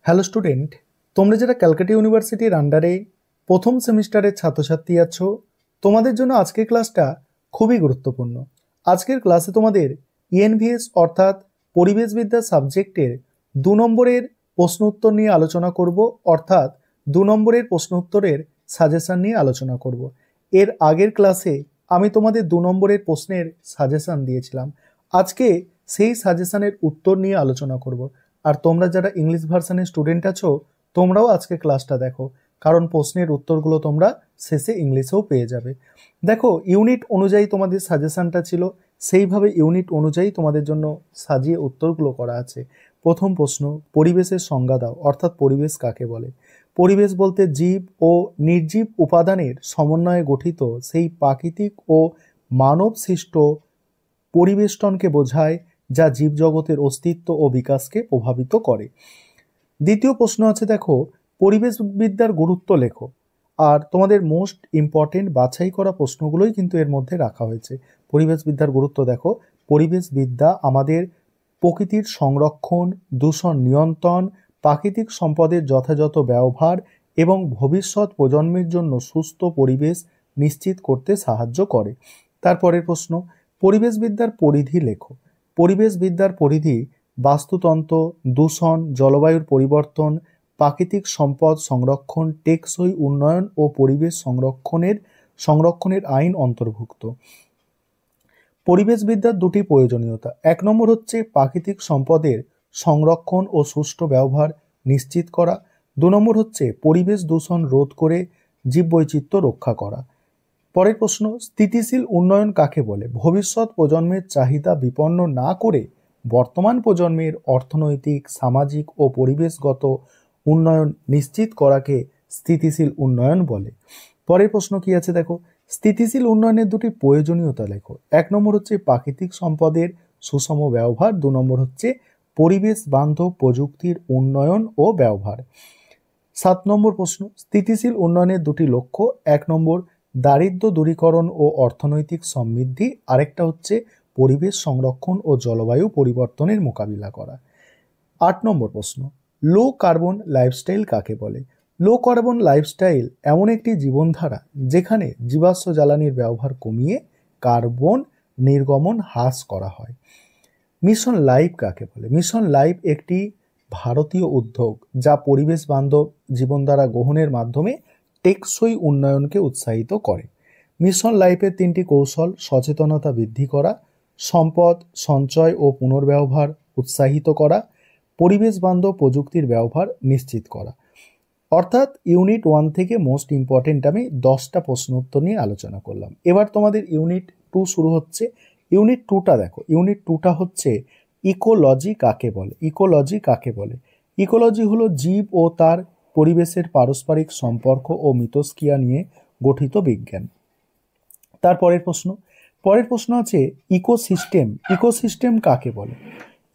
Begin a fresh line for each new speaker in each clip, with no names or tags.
Hello student, তোমরা যারা ক্যালকাটা ইউনিভার্সিটির আন্ডারে প্রথম সেমিস্টারের ছাত্রছাত্রী আছো, তোমাদের জন্য আজকের ক্লাসটা খুবই গুরুত্বপূর্ণ। আজকের ক্লাসে তোমাদের ইএনভিএস অর্থাৎ পরিবেশবিদ্যা সাবজেক্টের 2 নম্বরের প্রশ্ন উত্তর নিয়ে আলোচনা করব, অর্থাৎ 2 নম্বরের প্রশ্ন উত্তরের সাজেশন নিয়ে আলোচনা করব। এর আগের ক্লাসে আমি তোমাদের 2 নম্বরের প্রশ্নের সাজেশন দিয়েছিলাম। আজকে সেই সাজেশনের উত্তর নিয়ে আলোচনা করব। আর তোমরা যারা ইংলিশ ভার্সনের স্টুডেন্ট আছো, তোমরাও আজকে ক্লাসটা দেখো, কারণ প্রশ্নের উত্তরগুলো তোমরা শেষে ইংলিশেও পেয়ে যাবে। দেখো, ইউনিট অনুযায়ী তোমাদের সাজেশনটা ছিল, সেইভাবে ইউনিট অনুযায়ী তোমাদের জন্য সাজিয়ে উত্তরগুলো করা আছে। প্রথম প্রশ্ন, পরিবেশের সংজ্ঞা দাও, অর্থাৎ পরিবেশ কাকে বলে? পরিবেশ বলতে জীব ও নির্জীব উপাদানের সমন্বয়ে গঠিত সেই প্রাকৃতিক ও মানব সৃষ্ট পরিবেষ্টনকে বোঝায়, যা জীবজগতের অস্তিত্ব ও বিকাশকে প্রভাবিত করে। দ্বিতীয় প্রশ্ন আছে, দেখো, পরিবেশবিদ্যার গুরুত্ব লেখো। আর তোমাদের মোস্ট ইম্পর্টেন্ট বাছাই করা প্রশ্নগুলোই কিন্তু এর মধ্যে রাখা হয়েছে। পরিবেশবিদ্যার গুরুত্ব দেখো, পরিবেশবিদ্যা আমাদের প্রকৃতির সংরক্ষণ, দূষণ নিয়ন্ত্রণ, প্রাকৃতিক সম্পদের যথাযথ ব্যবহার এবং ভবিষ্যৎ প্রজন্মের জন্য সুস্থ পরিবেশ নিশ্চিত করতে সাহায্য করে। তারপরের প্রশ্ন, পরিবেশবিদ্যার পরিধি লেখো। পরিবেশবিদ্যার পরিধি বাস্তুতন্ত্র, দূষণ, জলবায়ুর পরিবর্তন, প্রাকৃতিক সম্পদ সংরক্ষণ, টেকসই উন্নয়ন ও পরিবেশ সংরক্ষণের আইন অন্তর্ভুক্ত। পরিবেশবিদ্যার 2টি প্রয়োজনীয়তা। 1 নম্বর হচ্ছে প্রাকৃতিক সম্পদের সংরক্ষণ ও সুষ্ঠু ব্যবহার নিশ্চিত করা। 2 নম্বর হচ্ছে পরিবেশ দূষণ রোধ করে জীববৈচিত্র্য রক্ষা করা। পরের প্রশ্ন, স্থিতিশীল উন্নয়ন কাকে বলে? ভবিষ্যৎ প্রজন্মের চাহিদা বিপন্ন না করে বর্তমান প্রজন্মের অর্থনৈতিক, সামাজিক ও পরিবেশগত উন্নয়ন নিশ্চিত করাকে স্থিতিশীল উন্নয়ন বলে। পরের প্রশ্ন কি আছে, দেখো, স্থিতিশীল উন্নয়নের 2টি প্রয়োজনীয়তা লেখো। 1 নম্বর হচ্ছে প্রাকৃতিক সম্পদের সুষম ব্যবহার, 2 নম্বর হচ্ছে পরিবেশ বান্ধব প্রযুক্তির উন্নয়ন ও ব্যবহার। 7 নম্বর প্রশ্ন, স্থিতিশীল উন্নয়নের 2টি লক্ষ্য। 1 নম্বর দারিদ্র্য দূরীকরণ ও অর্থনৈতিক সমৃদ্ধি, আরেকটা হচ্ছে পরিবেশ সংরক্ষণ ও জলবায়ু পরিবর্তনের মোকাবিলা করা। 8 নম্বর প্রশ্ন, লো কার্বন লাইফস্টাইল কাকে বলে? লো কার্বন লাইফস্টাইল এমন একটি জীবনধারা যেখানে জীবাশ্ম জ্বালানির ব্যবহার কমিয়ে কার্বন নির্গমন হ্রাস করা হয়। মিশন লাইফ কাকে বলে? মিশন লাইফ একটি ভারতীয় উদ্যোগ যা পরিবেশ বান্ধব জীবনধারা গ্রহণের মাধ্যমে টেকসই উন্নয়নকে উৎসাহিত করে। মিশন লাইফের 3টি কৌশল: সচেতনতা বৃদ্ধি করা, সম্পদ সঞ্চয় ও পুনর্ব্যবহার উৎসাহিত করা, পরিবেশ বান্ধব প্রযুক্তির ব্যবহার নিশ্চিত করা। অর্থাৎ ইউনিট 1 থেকে মোস্ট ইম্পর্টেন্ট আমি 10টা প্রশ্ন উত্তর নিয়ে আলোচনা করলাম। এবার তোমাদের ইউনিট 2 শুরু হচ্ছে। ইউনিট 2টা দেখো, ইউনিট 2টা হচ্ছে ইকোলজি কাকে বলে? ইকোলজি কাকে বলে? ইকোলজি হলো জীব ও তার পরিবেশের পারস্পরিক সম্পর্ক ও মিথস্ক্রিয়া নিয়ে গঠিত বিজ্ঞান। তারপরের প্রশ্ন আছে ইকোসিস্টেম। ইকোসিস্টেম কাকে বলে?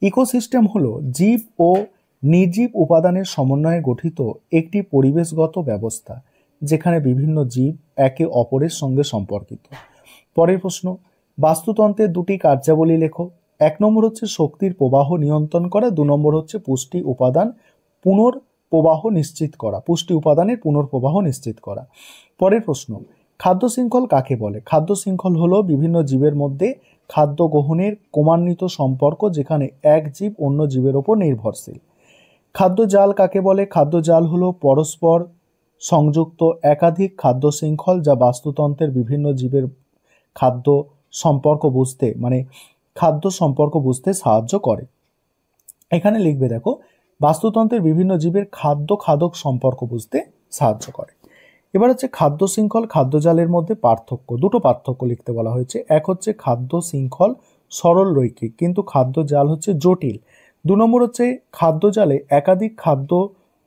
ইকোসিস্টেম হলো জীব ও নির্জীব উপাদানের সমন্বয়ে গঠিত একটি পরিবেশগত ব্যবস্থা যেখানে বিভিন্ন জীব একে অপরের সঙ্গে সম্পর্কিত। পরের প্রশ্ন, বাস্তুতন্ত্রের 2টি কার্যাবলী লেখো। 1 নম্বর হচ্ছে শক্তির প্রবাহ নিয়ন্ত্রণ করা, 2 নম্বর হচ্ছে পুষ্টি উপাদানের পুনর্প্রবাহ নিশ্চিত করা। পরের প্রশ্ন, খাদ্য শৃঙ্খল কাকে বলে? খাদ্য শৃঙ্খল হলো বিভিন্ন জীবের মধ্যে খাদ্য গ্রহণের ক্রমান্বিত সম্পর্ক যেখানে এক জীব অন্য জীবের ওপর নির্ভরশীল। খাদ্য জাল কাকে বলে? খাদ্য জাল হলো পরস্পর সংযুক্ত একাধিক খাদ্য শৃঙ্খল যা বাস্তুতন্ত্রের বিভিন্ন জীবের খাদ্য সম্পর্ক বুঝতে সাহায্য করে। এখানে লিখবে, দেখো, বাস্তুতন্ত্রের বিভিন্ন জীবের খাদ্য খাদক সম্পর্ক বুঝতে সাহায্য করে। এবার হচ্ছে খাদ্য শৃঙ্খল খাদ্য জালের মধ্যে পার্থক্য। 2টো পার্থক্য লিখতে বলা হয়েছে। এক হচ্ছে খাদ্য শৃঙ্খল সরল রৈখিক, কিন্তু খাদ্য জাল হচ্ছে জটিল। 2 নম্বর হচ্ছে খাদ্য জালে একাধিক খাদ্য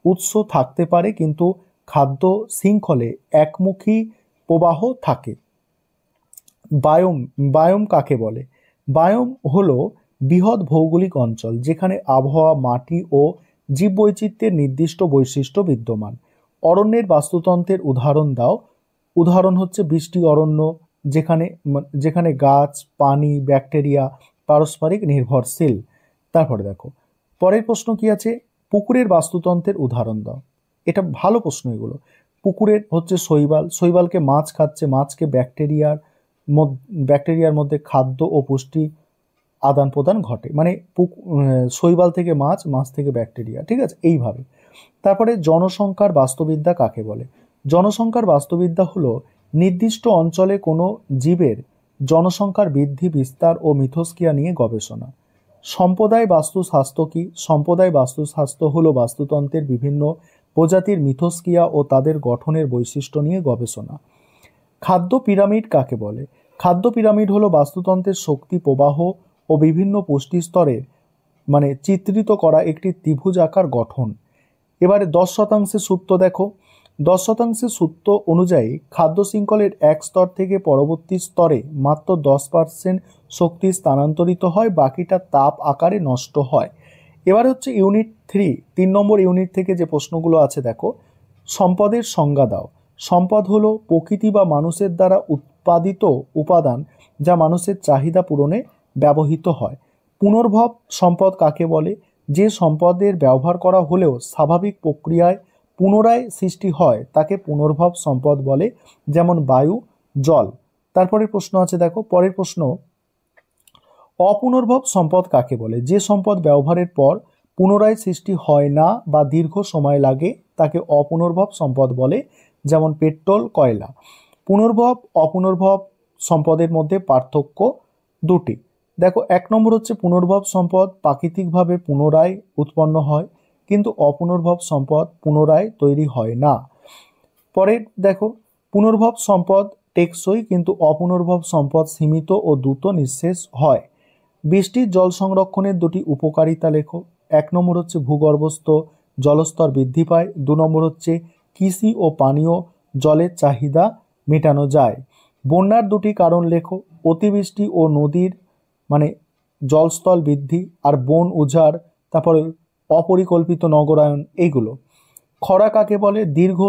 উৎস থাকতে পারে, কিন্তু খাদ্য শৃঙ্খলে একমুখী প্রবাহ থাকে। বায়োম কাকে বলে? বায়োম হলো বৃহৎ ভৌগোলিক অঞ্চল যেখানে আবহাওয়া, মাটি ও জীববৈচিত্র্যের নির্দিষ্ট বৈশিষ্ট্য বিদ্যমান। অরণ্যের বাস্তুতন্ত্রের উদাহরণ দাও। উদাহরণ হচ্ছে বৃষ্টি অরণ্য, যেখানে গাছ, পানি, ব্যাকটেরিয়া পারস্পরিক নির্ভরশীল। তারপরে দেখো, পরের প্রশ্ন কি আছে, পুকুরের বাস্তুতন্ত্রের উদাহরণ দাও। এটা ভালো প্রশ্ন এগুলো। পুকুরের হচ্ছে শৈবাল, শৈবালকে মাছ খাচ্ছে, মাছকে ব্যাকটেরিয়ার মধ্যে খাদ্য ও পুষ্টি আদান প্রদান ঘটে, মানে শৈবাল থেকে মাছ, মাছ থেকে ব্যাকটেরিয়া, ঠিক আছে, এইভাবে। তারপরে জনসংখ্যার বাস্তুবিদ্যা কাকে বলে? জনসংখ্যার বাস্তুবিদ্যা হলো নির্দিষ্ট অঞ্চলে কোনো জীবের জনসংখ্যার বৃদ্ধি, বিস্তার ও মিথস্ক্রিয়া নিয়ে গবেষণা। সম্প্রদায় বাস্তুশাস্ত্র কি? সম্প্রদায় বাস্তুশাস্ত্র হলো বাস্তুতন্ত্রের বিভিন্ন প্রজাতির মিথস্ক্রিয়া ও তাদের গঠনের বৈশিষ্ট্য নিয়ে গবেষণা। খাদ্য পিরামিড কাকে বলে? খাদ্য পিরামিড হলো বাস্তুতন্ত্রের শক্তি প্রবাহ ও বিভিন্ন পুষ্টি স্তরের মানে চিত্রিত করা একটি ত্রিভুজাকার গঠন। এবারে 10% সূত্র দেখো। 10% সূত্র অনুযায়ী খাদ্য শৃঙ্খলের এক স্তর থেকে পরবর্তী স্তরে মাত্র 10% শক্তি স্থানান্তরিত হয়, বাকিটা তাপ আকারে নষ্ট হয়। এবার হচ্ছে ইউনিট 3 নম্বর ইউনিট থেকে যে প্রশ্নগুলো আছে দেখো। সম্পদের সংজ্ঞা দাও। সম্পদ হলো প্রকৃতি বা মানুষের দ্বারা উৎপাদিত উপাদান যা মানুষের চাহিদা পূরণে ব্যবহৃত হয়। পুনর্ভব সম্পদ কাকে বলে? যে সম্পদের ব্যবহার করা হলেও স্বাভাবিক প্রক্রিয়ায় পুনরায় সৃষ্টি হয় তাকে পুনর্ভব সম্পদ বলে, যেমন বায়ু, জল। তারপরের প্রশ্ন আছে দেখো, পরের প্রশ্ন, অপুনর্ভব সম্পদ কাকে বলে? যে সম্পদ ব্যবহারের পর পুনরায় সৃষ্টি হয় না বা দীর্ঘ সময় লাগে তাকে অপুনর্ভব সম্পদ বলে, যেমন পেট্রোল, কয়লা। পুনর্ভব অপুনর্ভব সম্পদের মধ্যে পার্থক্য দুটি। দেখো, 1 নম্বর হচ্ছে পুনর্ভব সম্পদ প্রাকৃতিকভাবে পুনরায় উৎপন্ন হয়, কিন্তু অপুনর্ভব সম্পদ পুনরায় তৈরি হয় না। পরে দেখো, পুনর্ভব সম্পদ টেকসই, কিন্তু অপুনর্ভব সম্পদ সীমিত ও দ্রুত নিঃশেষ হয়। বৃষ্টির জল সংরক্ষণের দুটি উপকারিতা লেখো। 1 নম্বর হচ্ছে ভূগর্ভস্থ জলস্তর বৃদ্ধি পায়। 2 নম্বর হচ্ছে কৃষি ও পানীয় জলের চাহিদা মেটানো যায়। বন্যার দুটি কারণ লেখো। অতিবৃষ্টি ও নদীর মানে জলস্তর বৃদ্ধি, আর বন উজাড়, তারপরে অপরিকল্পিত নগরায়ন, এইগুলো। খরা কাকে বলে? দীর্ঘ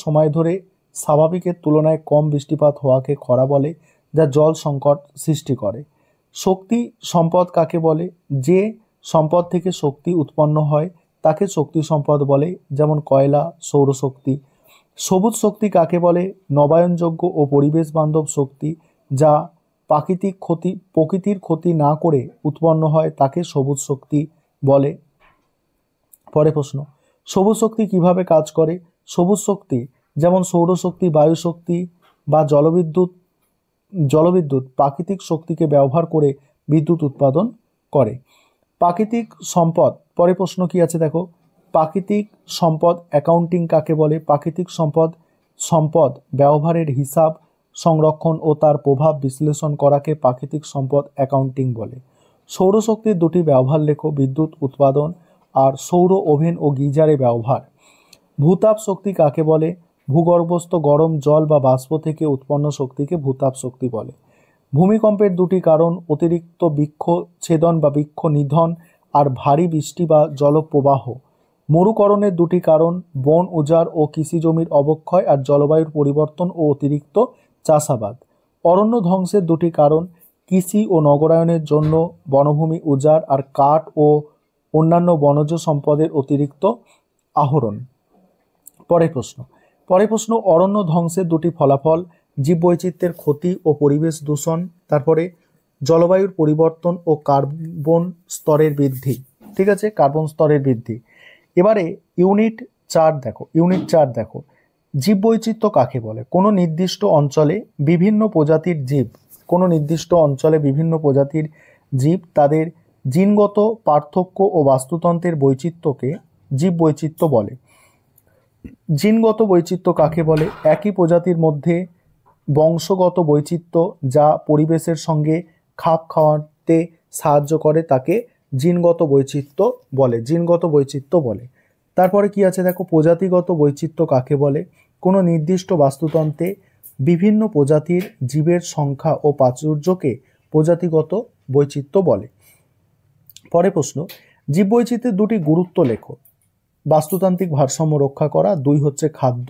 সময় ধরে স্বাভাবিকের তুলনায় কম বৃষ্টিপাত হওয়াকে খরা বলে, যা জল সংকট সৃষ্টি করে। শক্তি সম্পদ কাকে বলে? যে সম্পদ থেকে শক্তি উৎপন্ন হয় তাকে শক্তি সম্পদ বলে, যেমন কয়লা, সৌরশক্তি। সবুজ শক্তি কাকে বলে? নবায়নযোগ্য ও পরিবেশ বান্ধব শক্তি যা প্রকৃতির ক্ষতি না করে উৎপন্ন হয় তাকে সবুজ শক্তি বলে। পরে প্রশ্ন, সবুজ শক্তি কিভাবে কাজ করে? সবুজ শক্তি যেমন সৌরশক্তি, বায়ু শক্তি বা জলবিদ্যুৎ প্রাকৃতিক শক্তিকে ব্যবহার করে বিদ্যুৎ উৎপাদন করে। প্রাকৃতিক সম্পদ, পরে প্রশ্ন কি আছে দেখো। প্রাকৃতিক সম্পদ অ্যাকাউন্টিং কাকে বলে? প্রাকৃতিক সম্পদ ব্যবহারের হিসাব, সংরক্ষণ ও তার প্রভাব বিশ্লেষণ করাকে প্রাকৃতিক সম্পদ অ্যাকাউন্টিং বলে। সৌরশক্তির দুটি ব্যবহার লেখো। বিদ্যুৎ উৎপাদন আর সৌর ওভেন ও গিজারে ব্যবহার। ভূতাপ শক্তি কাকে বলে? ভূগর্ভস্থ গরম জল বা বাষ্প থেকে উৎপন্ন শক্তিকে ভূতাপ শক্তি বলে। ভূমিকম্পের দুটি কারণ, অতিরিক্ত বৃক্ষছেদন বা বৃক্ষ নিধন আর ভারী বৃষ্টি বা জলপ্রবাহ। মরুকরণের দুটি কারণ, বন উজাড় ও কৃষি জমির অবক্ষয় আর জলবায়ুর পরিবর্তন ও অতিরিক্ত চাষাবাদ। অরণ্য ধ্বংসের দুটি কারণ, কৃষি ও নগরায়নের জন্য বনভূমি উজাড় আর কাঠ ও অন্যান্য বনজ সম্পদের অতিরিক্ত আহরণ। পরের প্রশ্ন, অরণ্য ধ্বংসের দুটি ফলাফল, জীববৈচিত্র্যের ক্ষতি ও পরিবেশ দূষণ, তারপরে জলবায়ুর পরিবর্তন ও কার্বন স্তরের বৃদ্ধি। ঠিক আছে, কার্বন স্তরের বৃদ্ধি। এবারে ইউনিট 4 দেখো। জীববৈচিত্র্য কাকে বলে? কোনো নির্দিষ্ট অঞ্চলে বিভিন্ন প্রজাতির জীব তাদের জিনগত পার্থক্য ও বাস্তুতন্ত্রের বৈচিত্র্যকে জীববৈচিত্র্য বলে। জিনগত বৈচিত্র্য কাকে বলে? একই প্রজাতির মধ্যে বংশগত বৈচিত্র্য যা পরিবেশের সঙ্গে খাপ খাওয়াতে সাহায্য করে তাকে জিনগত বৈচিত্র্য বলে। তারপরে কি আছে দেখো, প্রজাতিগত বৈচিত্র্য কাকে বলে? কোনো নির্দিষ্ট বাস্তুতন্ত্রে বিভিন্ন প্রজাতির জীবের সংখ্যা ও প্রাচুর্যকে প্রজাতিগত বৈচিত্র্য বলে। পরে প্রশ্ন, জীববৈচিত্র্যের দুটি গুরুত্ব লেখো। বাস্তুতান্ত্রিক ভারসাম্য রক্ষা করা, 2 হচ্ছে খাদ্য,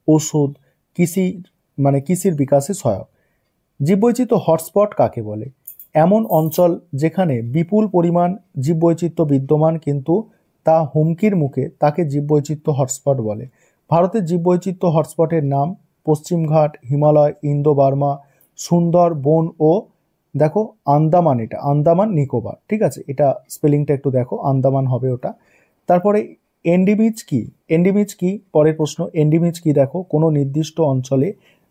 ওষুধ, কৃষির বিকাশে সহায়ক। জীববৈচিত্র্য হটস্পট কাকে বলে? এমন অঞ্চল যেখানে বিপুল পরিমাণ জীববৈচিত্র্য বিদ্যমান কিন্তু তা হুমকির মুখে তাকে জীববৈচিত্র্য হটস্পট বলে। ভারতের জীববৈচিত্র্য হটস্পটের নাম পশ্চিমঘাট, হিমালয়, ইন্দো বার্মা, সুন্দরবন ও দেখো আন্দামান, এটা আন্দামান নিকোবর, ঠিক আছে, এটা স্পেলিংটা একটু দেখো, আন্দামান হবে ওটা। তারপরে এন্ডিমিজ কি? এন্ডিমিজ কি? পরের প্রশ্ন, এন্ডিমিজ কি? দেখো, কোনো নির্দিষ্ট অঞ্চলে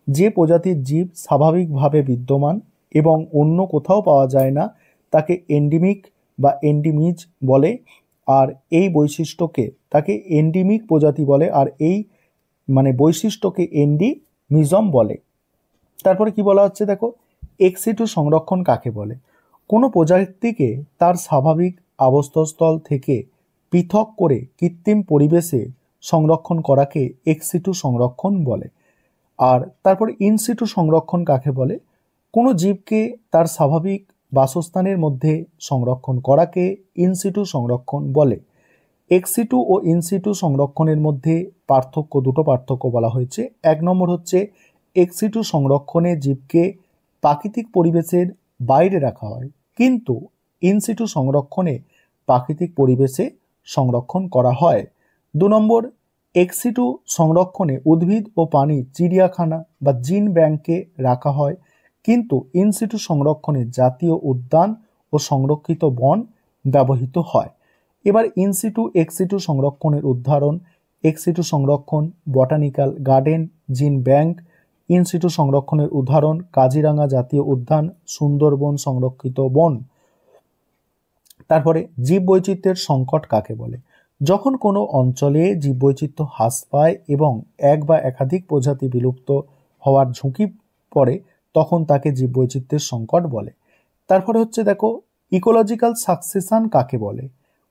যে প্রজাতির জীব স্বাভাবিকভাবে বিদ্যমান এবং অন্য কোথাও পাওয়া যায় না তাকে এন্ডিমিক বা এন্ডিমিজ বলে, আর এই বৈশিষ্ট্যকে তাকে এন্ডিমিক প্রজাতি বলে, আর এই বৈশিষ্ট্যকে এন্ডিমিজম বলে। তারপরে কি বলা হচ্ছে দেখো, এক্সিটু সংরক্ষণ কাকে বলে? কোনো প্রজাতিকে তার স্বাভাবিক আবাসস্থল থেকে পৃথক করে কৃত্রিম পরিবেশে সংরক্ষণ করাকে এক্সিটু সংরক্ষণ বলে। আর তারপরে ইনসিটু সংরক্ষণ কাকে বলে? কোনো জীবকে তার স্বাভাবিক বাসস্থানের মধ্যে সংরক্ষণ করাকে ইনসিটু সংরক্ষণ বলে। এক্সিটু ও ইনসিটু সংরক্ষণের মধ্যে দুটো পার্থক্য বলা হয়েছে। 1 নম্বর হচ্ছে এক্সিটু সংরক্ষণে জীবকে প্রাকৃতিক পরিবেশের বাইরে রাখা হয়, কিন্তু ইনসিটু সংরক্ষণে প্রাকৃতিক পরিবেশে সংরক্ষণ করা হয়। 2 নম্বর, এক্সিটু সংরক্ষণে উদ্ভিদ ও প্রাণী চিড়িয়াখানা বা জিন ব্যাংকে রাখা হয়, কিন্তু ইনসিটু সংরক্ষণে জাতীয় উদ্যান ও সংরক্ষিত বন ব্যবহৃত হয়। এবার ইনসিটু এক্সিটু সংরক্ষণের উদাহরণ: এক্সিটু সংরক্ষণ বটানিক্যাল গার্ডেন, জিন ব্যাংক। ইনসিটু সংরক্ষণের উদাহরণ কাজিরাঙ্গা জাতীয় উদ্যান, সুন্দরবন সংরক্ষিত বন। তারপরে জীববৈচিত্র্যের সংকট কাকে বলে? যখন কোনো অঞ্চলে জীববৈচিত্র্য হ্রাস পায় এবং এক বা একাধিক প্রজাতি বিলুপ্ত হওয়ার ঝুঁকি পড়ে, তখন তাকে জীববৈচিত্র্যের সংকট বলে। তারপরে হচ্ছে দেখো, ইকোলজিক্যাল সাকসেশন কাকে বলে?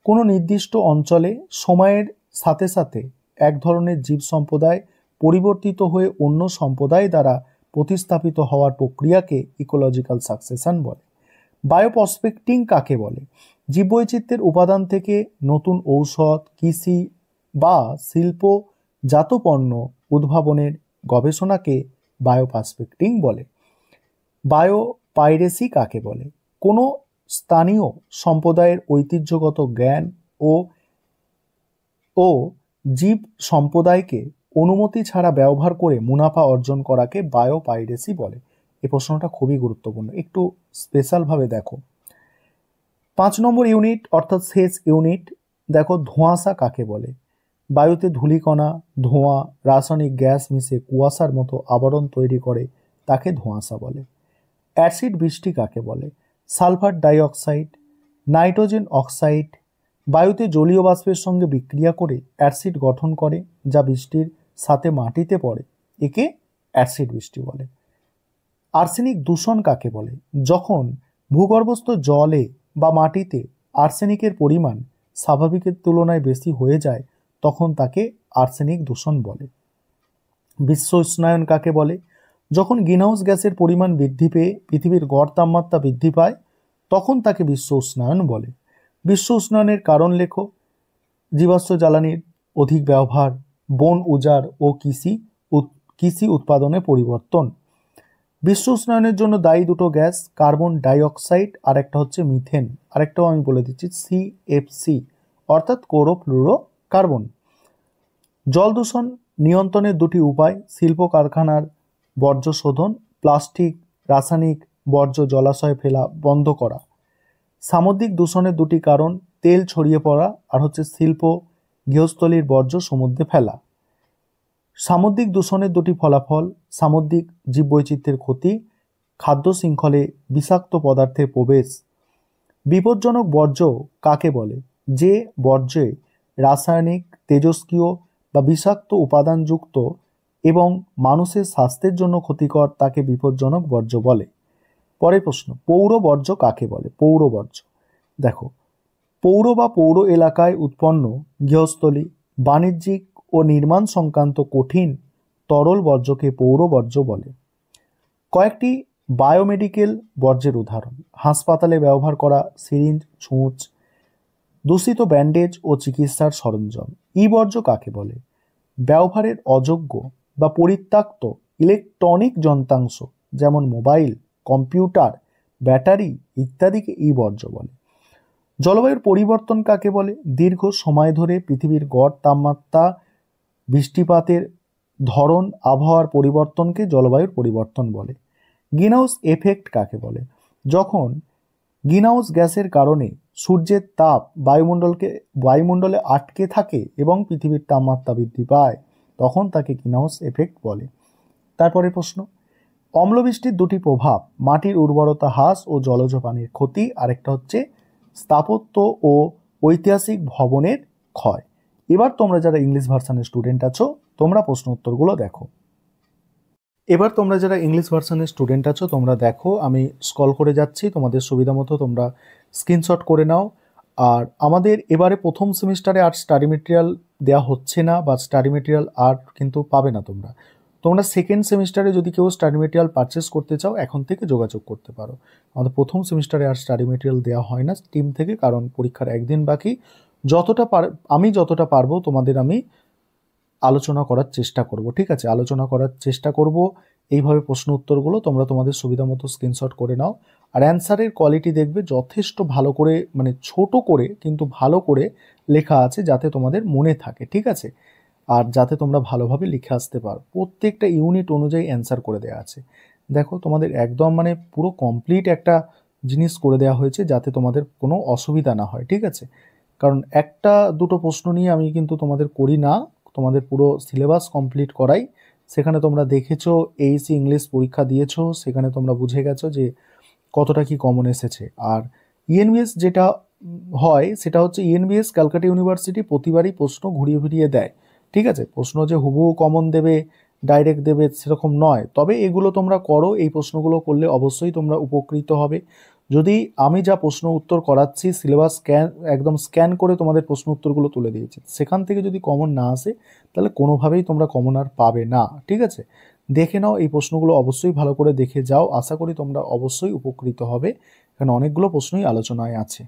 কোনো নির্দিষ্ট অঞ্চলে সময়ের সাথে সাথে এক ধরনের জীব সম্প্রদায় পরিবর্তিত হয়ে অন্য সম্প্রদায় দ্বারা প্রতিস্থাপিত হওয়ার প্রক্রিয়াকে ইকোলজিক্যাল সাকসেশন বলে। বায়োপ্রসপেক্টিং কাকে বলে? জীববৈচিত্র্যের উপাদান থেকে নতুন ঔষধ, কৃষি বা শিল্পজাত পণ্য উদ্ভাবনের গবেষণাকে বায়োপ্রসপেক্টিং বলে। বায়োপাইরেসি কাকে বলে? কোনো স্থানীয় সম্প্রদায়ের ঐতিহ্যগত জ্ঞান ও জীব সম্প্রদায়কে অনুমতি ছাড়া ব্যবহার করে মুনাফা অর্জন করাকে বায়োপাইরেসি বলে। এই প্রশ্নটা খুবই গুরুত্বপূর্ণ, একটু স্পেশালভাবে দেখো। 5 নম্বর ইউনিট অর্থাৎ শেষ ইউনিট, দেখো ধোঁয়াশা কাকে বলে? বায়ুতে ধূলিকণা, ধোঁয়া, রাসায়নিক গ্যাস মিশে কুয়াশার মতো আবরণ তৈরি করে, তাকে ধোঁয়াশা বলে। অ্যাসিড বৃষ্টি কাকে বলে? সালফার ডাইঅক্সাইড, নাইট্রোজেন অক্সাইড বায়ুতে জলীয় বাষ্পের সঙ্গে বিক্রিয়া করে অ্যাসিড গঠন করে, যা বৃষ্টির সাথে মাটিতে পড়ে, একে অ্যাসিড বৃষ্টি বলে। আর্সেনিক দূষণ কাকে বলে? যখন ভূগর্ভস্থ জলে বা মাটিতে আর্সেনিকের পরিমাণ স্বাভাবিকের তুলনায় বেশি হয়ে যায়, তখন তাকে আর্সেনিক দূষণ বলে। বিশ্ব উষ্ণায়ন কাকে বলে? যখন গ্রিনহাউস গ্যাসের পরিমাণ বৃদ্ধি পেয়ে পৃথিবীর গড় তাপমাত্রা বৃদ্ধি পায়, তখন তাকে বিশ্ব উষ্ণায়ন বলে। বিশ্ব উষ্ণায়নের কারণ লেখো: জীবাশ্ম জ্বালানির অধিক ব্যবহার, বন উজাড় ও কৃষি উৎপাদনে পরিবর্তন। বিশ্ব উষ্ণায়নের জন্য দায়ী দুটো গ্যাস, কার্বন ডাইঅক্সাইড আর একটা হচ্ছে মিথেন, আরেকটাও আমি বলে দিচ্ছি CFC অর্থাৎ ক্লোরোফ্লুরো কার্বন। জল দূষণ নিয়ন্ত্রণের দুটি উপায়: শিল্প কারখানার বর্জ্য শোধন, প্লাস্টিক রাসায়নিক বর্জ্য জলাশয়ে ফেলা বন্ধ করা। সামুদ্রিক দূষণের দুটি কারণ: তেল ছড়িয়ে পড়া আর হচ্ছে শিল্প গৃহস্থলীর বর্জ্য সমুদ্রে ফেলা। সামুদ্রিক দূষণের দুটি ফলাফল: সামুদ্রিক জীববৈচিত্র্যের ক্ষতি, খাদ্য শৃঙ্খলে বিষাক্ত পদার্থের প্রবেশ। বিপজ্জনক বর্জ্য কাকে বলে? যে বর্জ্যে রাসায়নিক, তেজস্ক্রিয় বা বিষাক্ত উপাদানযুক্ত এবং মানুষের স্বাস্থ্যের জন্য ক্ষতিকর, তাকে বিপজ্জনক বর্জ্য বলে। পরের প্রশ্ন, পৌর বর্জ্য কাকে বলে? পৌর বর্জ্য, দেখো, পৌর বা পৌর এলাকায় উৎপন্ন গৃহস্থলী, বাণিজ্যিক ও নির্মাণ সংক্রান্ত কঠিন তরল বর্জ্যকে পৌর বর্জ্য বলে। কয়েকটি বায়োমেডিকেল বর্জ্যের উদাহরণ: হাসপাতালে ব্যবহার করা সিরিঞ্জ, ছুঁচ, দূষিত ব্যান্ডেজ ও চিকিৎসার সরঞ্জাম। ই বর্জ্য কাকে বলে? ব্যবহারের অযোগ্য বা পরিত্যক্ত ইলেকট্রনিক যন্ত্রাংশ যেমন মোবাইল, কম্পিউটার, ব্যাটারি ইত্যাদিকে ই বর্জ্য বলে। জলবায়ুর পরিবর্তন কাকে বলে? দীর্ঘ সময় ধরে পৃথিবীর গড় তাপমাত্রা, বৃষ্টিপাতের ধরন, আবহাওয়ার পরিবর্তনকে জলবায়ুর পরিবর্তন বলে। গ্রিনহাউস এফেক্ট কাকে বলে? যখন গ্রিনহাউস গ্যাসের কারণে সূর্যের তাপ বায়ুমণ্ডলে আটকে থাকে এবং পৃথিবীর তাপমাত্রা বৃদ্ধি পায়, তখন তাকে গ্রিনহাউস এফেক্ট বলে। তারপরে প্রশ্ন, অম্লবৃষ্টির দুটি প্রভাব, মাটির উর্বরতা হ্রাস ও জলজ প্রাণীর ক্ষতি, আরেকটা হচ্ছে স্থাপত্য ও ঐতিহাসিক ভবনের ক্ষয়। এবার তোমরা যারা ইংলিশ ভার্সনের স্টুডেন্ট আছো, তোমরা প্রশ্ন উত্তরগুলো দেখো। এবার তোমরা যারা ইংলিশ ভার্সনের স্টুডেন্ট আছো, তোমরা দেখো, আমি স্ক্রল করে যাচ্ছি, তোমাদের সুবিধা মতো তোমরা স্ক্রিনশট করে নাও। আর আমাদের এবারে প্রথম সেমিস্টারে আর স্টাডি মেটেরিয়াল দেওয়া হচ্ছে না, বা স্টাডি মেটেরিয়াল আর কিন্তু পাবে না তোমরা। তোমরা সেকেন্ড সেমিস্টারে যদি কেউ স্টাডি মেটেরিয়াল পারচেস করতে চাও, এখন থেকে যোগাযোগ করতে পারো। আমাদের প্রথম সেমিস্টারে আর স্টাডি মেটেরিয়াল দেওয়া হয় না টিম থেকে, কারণ পরীক্ষার একদিন বাকি। আমি যতটা পারবো তোমাদের আমি আলোচনা করার চেষ্টা করব, ঠিক আছে? আলোচনা করার চেষ্টা করব। এইভাবে প্রশ্ন উত্তরগুলো তোমরা তোমাদের সুবিধা মতো স্ক্রিনশট করে নাও। আর অ্যান্সারের কোয়ালিটি দেখবে যথেষ্ট ভালো করে, মানে ছোট করে কিন্তু ভালো করে লেখা আছে, যাতে তোমাদের মনে থাকে, ঠিক আছে? আর যাতে তোমরা ভালোভাবে লিখে আসতে পারো। প্রত্যেকটা ইউনিট অনুযায়ী অ্যান্সার করে দেওয়া আছে। দেখো, তোমাদের একদম মানে পুরো কমপ্লিট একটা জিনিস করে দেওয়া হয়েছে, যাতে তোমাদের কোনো অসুবিধা না হয়, ঠিক আছে? কারণ একটা দুটো প্রশ্ন নিয়ে আমি কিন্তু তোমাদের করি না, তোমাদের পুরো সিলেবাস কমপ্লিট করাই। সেখানে তোমরা দেখেছো, এইচএসসি ইংলিশ পরীক্ষা দিয়েছো, সেখানে তোমরা বুঝে গেছো যে কতটা কি কমন এসেছে। আর ইএনবিএস যেটা হয়, সেটা হচ্ছে ইএনবিএস ক্যালকাটা ইউনিভার্সিটি প্রতিবারই প্রশ্ন ঘুরিয়ে ফিরিয়ে দেয়, ঠিক আছে? প্রশ্ন যে হুবহু কমন দেবে, ডাইরেক্ট দেবে, সেরকম নয়। তবে এগুলো তোমরা করো, এই প্রশ্নগুলো করলে অবশ্যই তোমরা উপকৃত হবে। যদি আমি যা প্রশ্ন উত্তর করাচ্ছি, সিলেবাস একদম স্ক্যান করে তোমাদের প্রশ্ন উত্তরগুলো তুলে দিয়েছি, সেখান থেকে যদি কমন না আসে, তাহলে কোনোভাবেই তোমরা কমন আর পাবে না, ঠিক আছে? দেখে নাও, এই প্রশ্নগুলো অবশ্যই ভালো করে দেখে যাও। আশা করি তোমরা অবশ্যই উপকৃত হবে, কারণ অনেকগুলো প্রশ্নই আলোচনায় আছে।